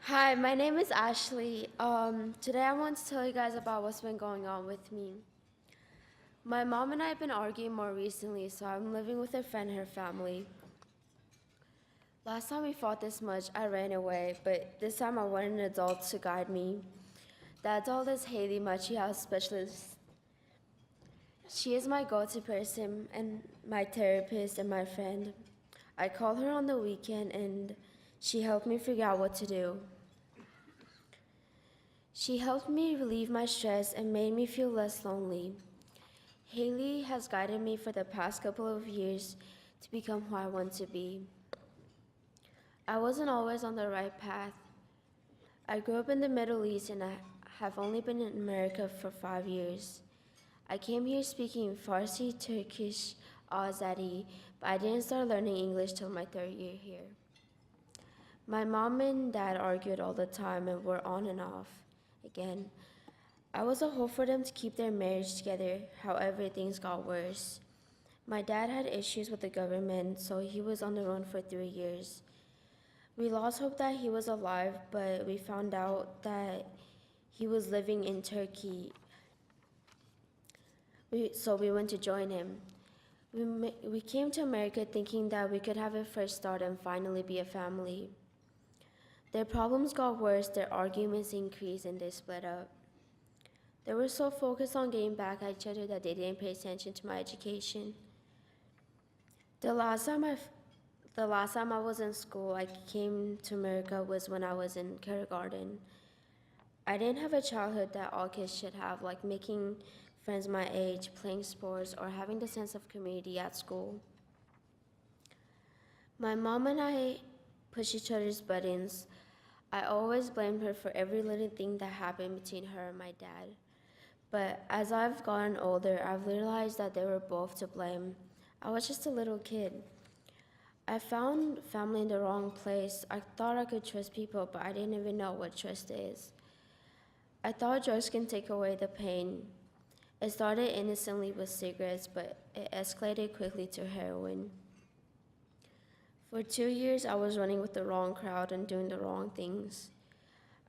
Hi, my name is Ashley. Today I want to tell you guys about what's been going on with me. My mom and I have been arguing more recently, so I'm living with a friend and her family. Last time we fought this much, I ran away, but this time I wanted an adult to guide me. The adult is Haley, my Treehouse specialist. She is my go-to person and my therapist and my friend. I call her on the weekend and she helped me figure out what to do. She helped me relieve my stress and made me feel less lonely. Haley has guided me for the past couple of years to become who I want to be. I wasn't always on the right path. I grew up in the Middle East and I have only been in America for 5 years. I came here speaking Farsi, Turkish, Azeri, but I didn't start learning English till my third year here. My mom and dad argued all the time and were on and off again. I was a hope for them to keep their marriage together, however, things got worse. My dad had issues with the government, so he was on the run for 3 years. We lost hope that he was alive, but we found out that he was living in Turkey, so we went to join him. We came to America thinking that we could have a fresh start and finally be a family. Their problems got worse, their arguments increased, and they split up. They were so focused on getting back at each other that they didn't pay attention to my education. The last time I was in school, I came to America was when I was in kindergarten. I didn't have a childhood that all kids should have, like making friends my age, playing sports, or having the sense of community at school. My mom and I push each other's buttons. I always blamed her for every little thing that happened between her and my dad. But as I've gotten older, I've realized that they were both to blame. I was just a little kid. I found family in the wrong place. I thought I could trust people, but I didn't even know what trust is. I thought drugs can take away the pain. It started innocently with cigarettes, but it escalated quickly to heroin. For 2 years, I was running with the wrong crowd and doing the wrong things.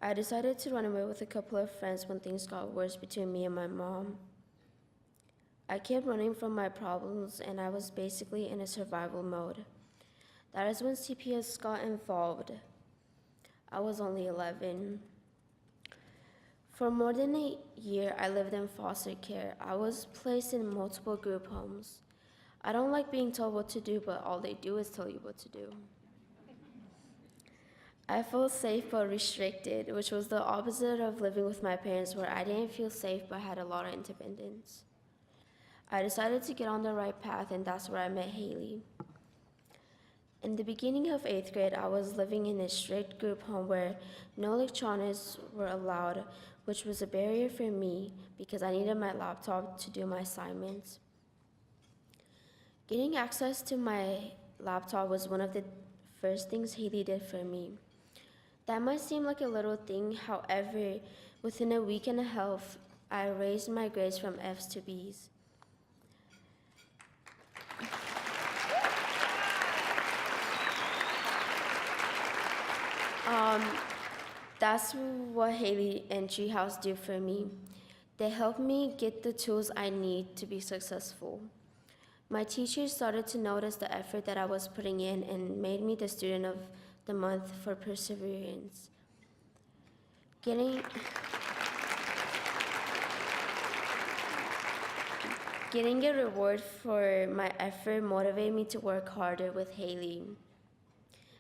I decided to run away with a couple of friends when things got worse between me and my mom. I kept running from my problems and I was basically in a survival mode. That is when CPS got involved. I was only 11. For more than a year, I lived in foster care. I was placed in multiple group homes. I don't like being told what to do, but all they do is tell you what to do. I felt safe but restricted, which was the opposite of living with my parents, where I didn't feel safe but had a lot of independence. I decided to get on the right path, and that's where I met Haley. In the beginning of 8th grade, I was living in a strict group home where no electronics were allowed, which was a barrier for me because I needed my laptop to do my assignments. Getting access to my laptop was one of the first things Haley did for me. That might seem like a little thing, however, within a week and a half, I raised my grades from F's to B's. That's what Haley and Treehouse do for me. They help me get the tools I need to be successful. My teachers started to notice the effort that I was putting in and made me the student of the month for perseverance. Getting a reward for my effort motivated me to work harder with Haley.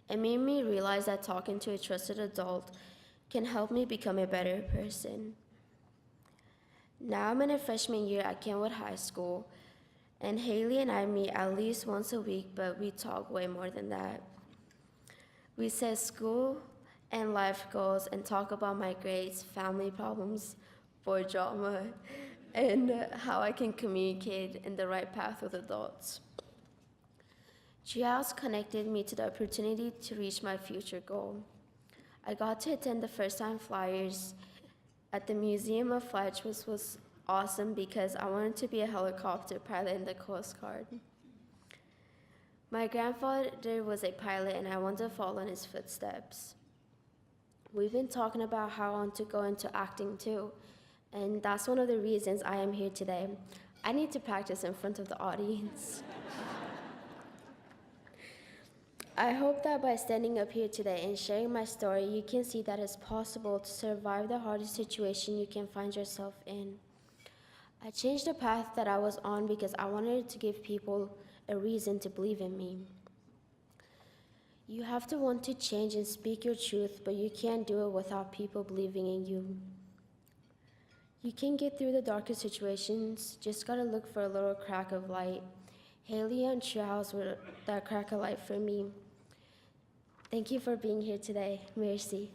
It made me realize that talking to a trusted adult can help me become a better person. Now I'm in a freshman year at Kenwood High School, and Haley and I meet at least once a week, but we talk way more than that. We set school and life goals and talk about my grades, family problems, board drama, and how I can communicate in the right path with adults. Treehouse connected me to the opportunity to reach my future goal. I got to attend the first time flyers at the Museum of Flights, which was awesome because I wanted to be a helicopter pilot in the Coast Guard. My grandfather was a pilot and I wanted to follow in his footsteps. We've been talking about how I want to go into acting too, and that's one of the reasons I am here today. I need to practice in front of the audience. I hope that by standing up here today and sharing my story, you can see that it's possible to survive the hardest situation you can find yourself in. I changed the path that I was on because I wanted to give people a reason to believe in me. You have to want to change and speak your truth, but you can't do it without people believing in you. You can get through the darkest situations, just gotta look for a little crack of light. Haley and Treehouse were that crack of light for me. Thank you for being here today. Merci.